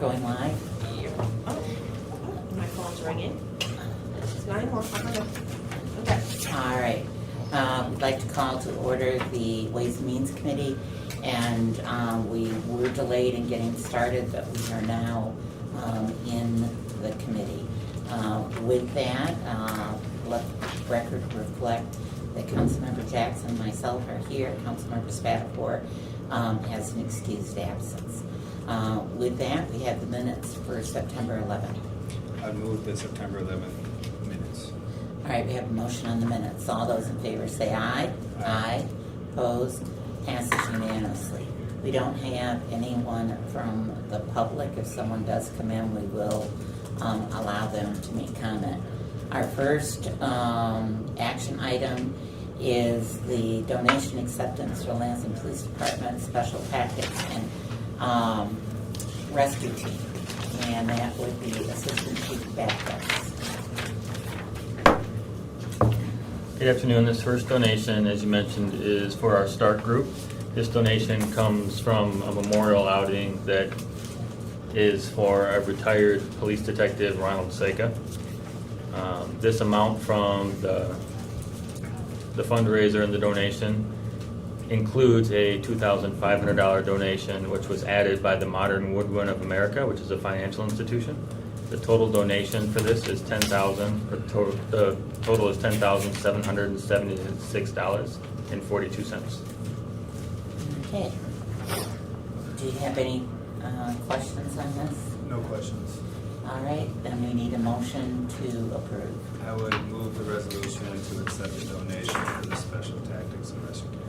going live? Oh, my phone's ringing. It's 911. Okay. All right. We'd like to call to order the Ways and Means Committee, and we were delayed in getting started, but we are now in the committee. With that, let the record reflect that Councilmember Jackson and myself are here. Councilmember Spatafor has an excused absence. With that, we have the minutes for September 11th. I move the September 11th minutes. All right, we have a motion on the minutes. All those in favor say aye. Aye. Opposed? Passes unanimously. We don't have anyone from the public. If someone does come in, we will allow them to make comment. Our first action item is the donation acceptance for Lansing Police Department Special Tactics and Rescue Team. And that would be Assistant Chief Backups. Good afternoon. This first donation, as you mentioned, is for our START group. This donation comes from a memorial outing that is for a retired police detective, Ronald Seika. This amount from the fundraiser and the donation includes a $2,500 donation, which was added by the Modern Woodwind of America, which is a financial institution. The total donation for this is the total is $10,776.42. Okay. Do you have any questions on this? No questions. All right, then we need a motion to approve. I would move the resolution to accept the donation for the Special Tactics and Rescue Team.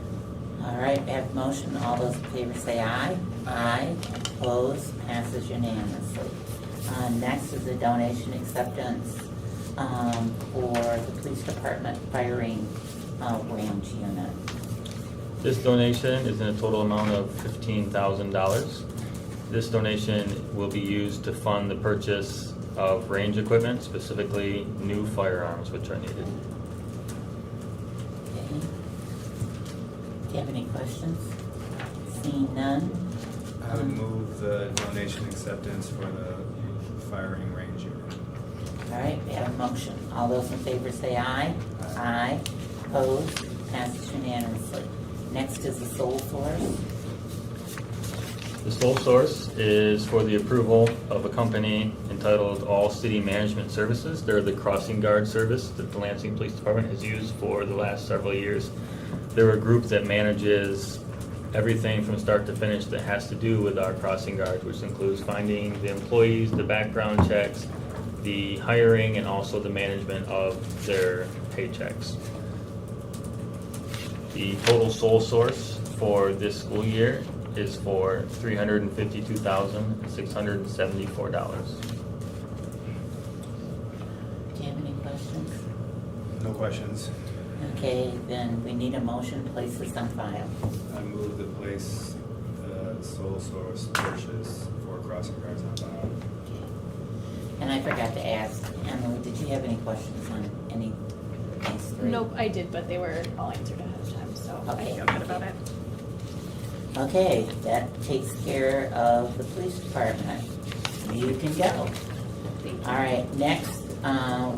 All right, we have a motion. All those in favor say aye. Aye. Opposed? Passes unanimously. Next is a donation acceptance for the police department firing range unit. This donation is in a total amount of $15,000. This donation will be used to fund the purchase of range equipment, specifically new firearms which are needed. Okay. Do you have any questions? Seeing none? I would move the donation acceptance for the firing range unit. All right, we have a motion. All those in favor say aye. Aye. Opposed? Passes unanimously. Next is the sole source. The sole source is for the approval of a company entitled All City Management Services. They're the crossing guard service that the Lansing Police Department has used for the last several years. They're a group that manages everything from start to finish that has to do with our crossing guards, which includes finding the employees, the background checks, the hiring, and also the management of their paychecks. The total sole source for this school year is for $352,674. Do you have any questions? No questions. Okay, then we need a motion to place this on file. I move the place the sole source purchase for crossing guards on file. Okay. And I forgot to ask, Emily, did you have any questions on any of these three? Nope, I did, but they were all answered ahead of time, so I Okay. feel good about it. Okay, that takes care of the police department. You can go. Thank you. All right, next,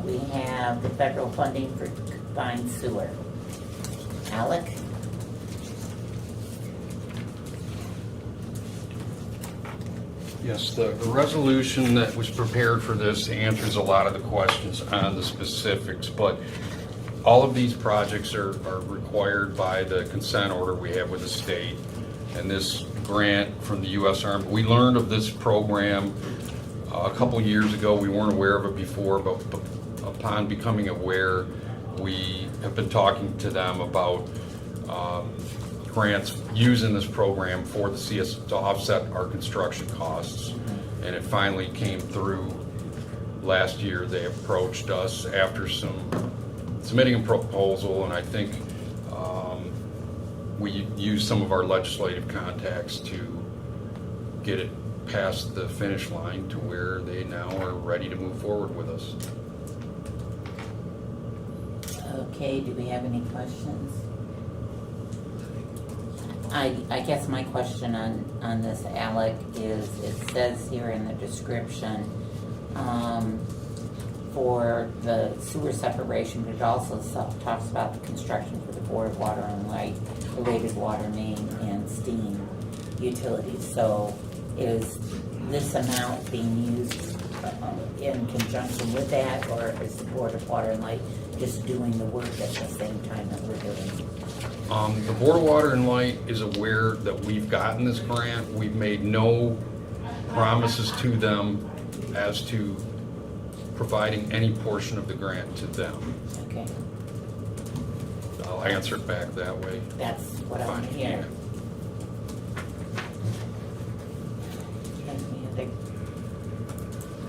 we have the federal funding for combined sewer. Alec? Yes, the resolution that was prepared for this answers a lot of the questions on the specifics, but all of these projects are required by the consent order we have with the state. And this grant from the U.S. Army, we learned of this program a couple years ago. We weren't aware of it before, but upon becoming aware, we have been talking to them about grants using this program for the CS to offset our construction costs. And it finally came through last year. They approached us after submitting a proposal, and I think we used some of our legislative contacts to get it past the finish line to where they now are ready to move forward with us. Okay, do we have any questions? I guess my question on this, Alec, is it says here in the description, for the sewer separation, but it also talks about the construction for the Board of Water and Light, related water main and steam utilities. So is this amount being used in conjunction with that, or is the Board of Water and Light just doing the work at the same time that we're doing? The Board of Water and Light is aware that we've gotten this grant. We've made no promises to them as to providing any portion of the grant to them. Okay, I'll answer it back that way. that's what I want to Fine, hear. yeah. Any other-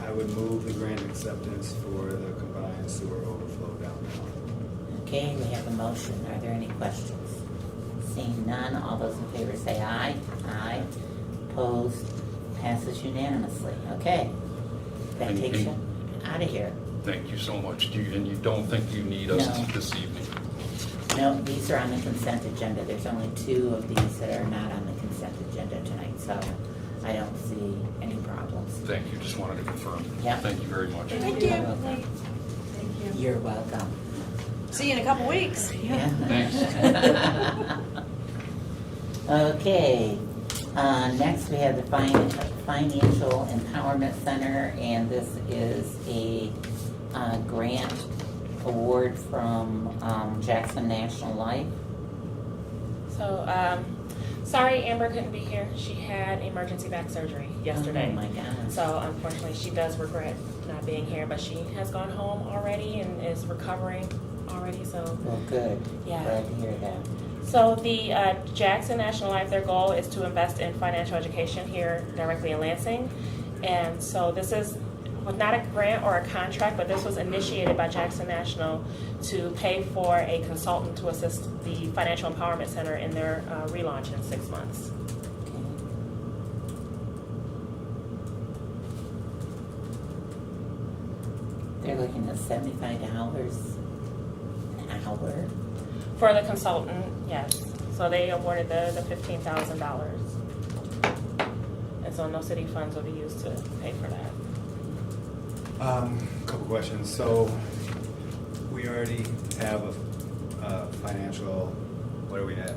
I would move the grant acceptance for the combined sewer overflow downtown. Okay, we have a motion. Are there any questions? Seeing none, all those in favor say aye. Aye. Opposed? Passes unanimously. Okay. That And- takes you out of here. Thank you so much. And you don't think you need us No. this evening? No, these are on the consent agenda. There's only 2 of these that are not on the consent agenda tonight, so I don't see any problems. Thank you, just wanted to confirm. Yeah. Thank you very much. Thank you. You're welcome. You're welcome. See you in a couple weeks. Yeah. Thanks. Okay, next we have the Financial Empowerment Center, and this is a grant award from Jackson National Life. So, sorry Amber couldn't be here. She had emergency back surgery yesterday. Oh my gosh. So unfortunately, she does regret not being here, but she has gone home already and is recovering already, so. Well, good. Yeah. Glad to hear that. So the Jackson National Life, their goal is to invest in financial education here directly in Lansing. And so this is not a grant or a contract, but this was initiated by Jackson National to pay for a consultant to assist the Financial Empowerment Center in their relaunch in 6 months. They're looking at $75 an hour. For the consultant, yes. So they awarded the $15,000. And so no city funds will be used to pay for that. Couple questions. So we already have a financial, what are we at?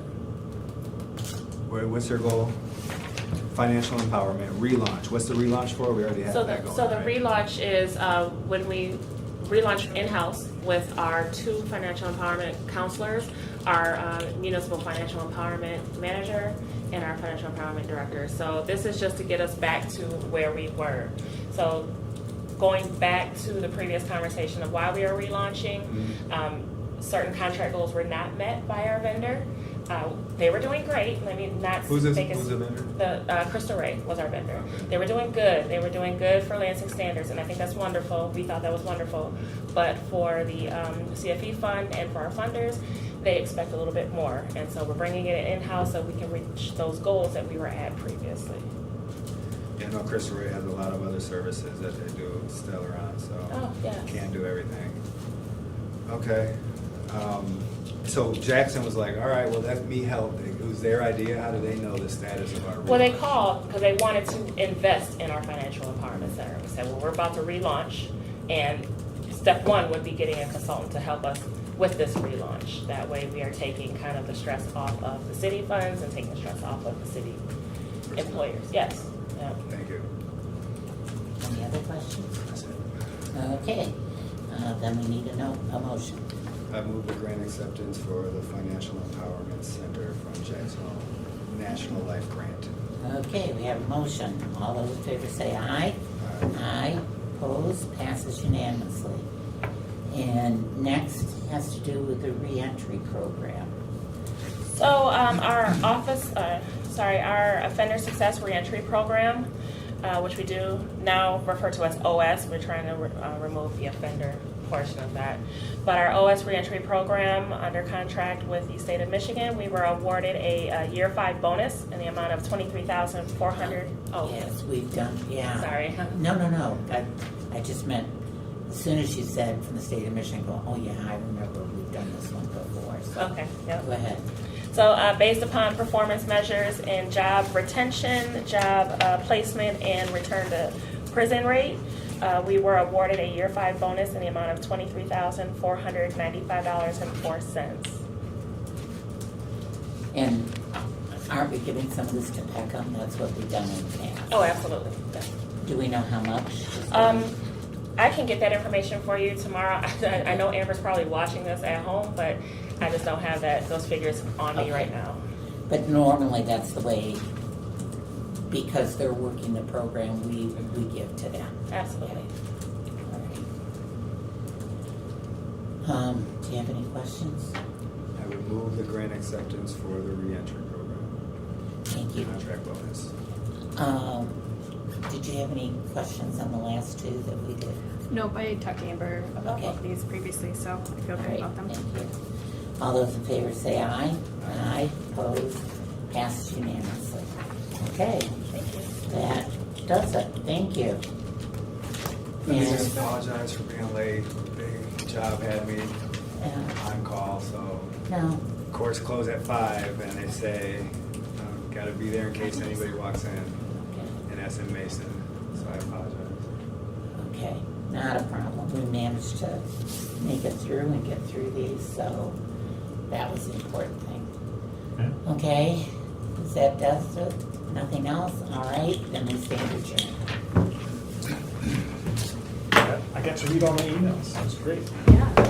What's their goal? Financial empowerment, relaunch. What's the relaunch for? We already have So that the, going. so the right? relaunch is when we relaunch in-house with our 2 financial empowerment counselors, our municipal financial empowerment manager, and our financial empowerment director. So this is just to get us back to where we were. So going back to the previous conversation of why we are relaunching, certain contract goals were not met by our vendor. They were doing great. I mean, not Who's this? make us- Who's the vendor? The Crystal Ray was our vendor. Okay. They were doing good. They were doing good for Lansing standards, and I think that's wonderful. We thought that was wonderful. But for the CFE fund and for our funders, they expect a little bit more. And so we're bringing it in-house so we can reach those goals that we were at previously. Yeah, no, Crystal Ray has a lot of other services that they do still around, so. Oh, yes. Can't do everything. Okay. So Jackson was like, all right, well, let me help. It was their idea. How do they know the status of our relaunch? Well, they called because they wanted to invest in our financial empowerment center. We said, well, we're about to relaunch, and step 1 would be getting a consultant to help us with this relaunch. That way we are taking kind of the stress off of the city funds and taking stress off of the city employers. Yes. Yeah. Thank you. Any other questions? That's it. Okay, then we need a motion. I move the grant acceptance for the Financial Empowerment Center from Jackson National Life Grant. Okay, we have a motion. All those in favor say aye. Aye. Opposed? Passes unanimously. And next has to do with the reentry program. So our our offender success reentry program, which we do now refer to as OS. We're trying to remove the offender portion of that. But our OS reentry program, under contract with the state of Michigan, we were awarded a year 5 bonus in the amount of $23,400. Oh, Yes, we've done, yeah. Sorry. No. I just meant, as soon as you said from the state of Michigan, go, oh yeah, I remember we've done this one before, so. Okay, yeah. Go ahead. So based upon performance measures in job retention, job placement, and return to prison rate, we were awarded a year 5 bonus in the amount of $23,495.04. And aren't we giving some of this to Peckham? That's what we've done in the past. Oh, absolutely. Yeah. Do we know how much? I can get that information for you tomorrow. I know Amber's probably watching this at home, but I just don't have those figures on me right now. But normally that's the way, because they're working the program, we give to them. Absolutely. All right. Do you have any questions? I would move the grant acceptance for the reentry program, Thank you. contract bonus. Did you have any questions on the last two that we did? Nope, I talked to Amber about Okay. both of these previously, so I feel All good right, about them. thank you. All those in favor say aye. Aye. Opposed? Passed unanimously. Okay, Thank you. that does it. Thank you. Let me Yes. just apologize for being late. Big job had me on call, so No, courts close at 5, and they say, got to be there in case anybody walks in SM Mason, so I apologize. okay, not a problem. We managed to make it through and get through these, so that was the important thing. Okay, is that does it? Nothing else? All right, then we stand adjourned. I got to read all my emails. That was great. Yeah.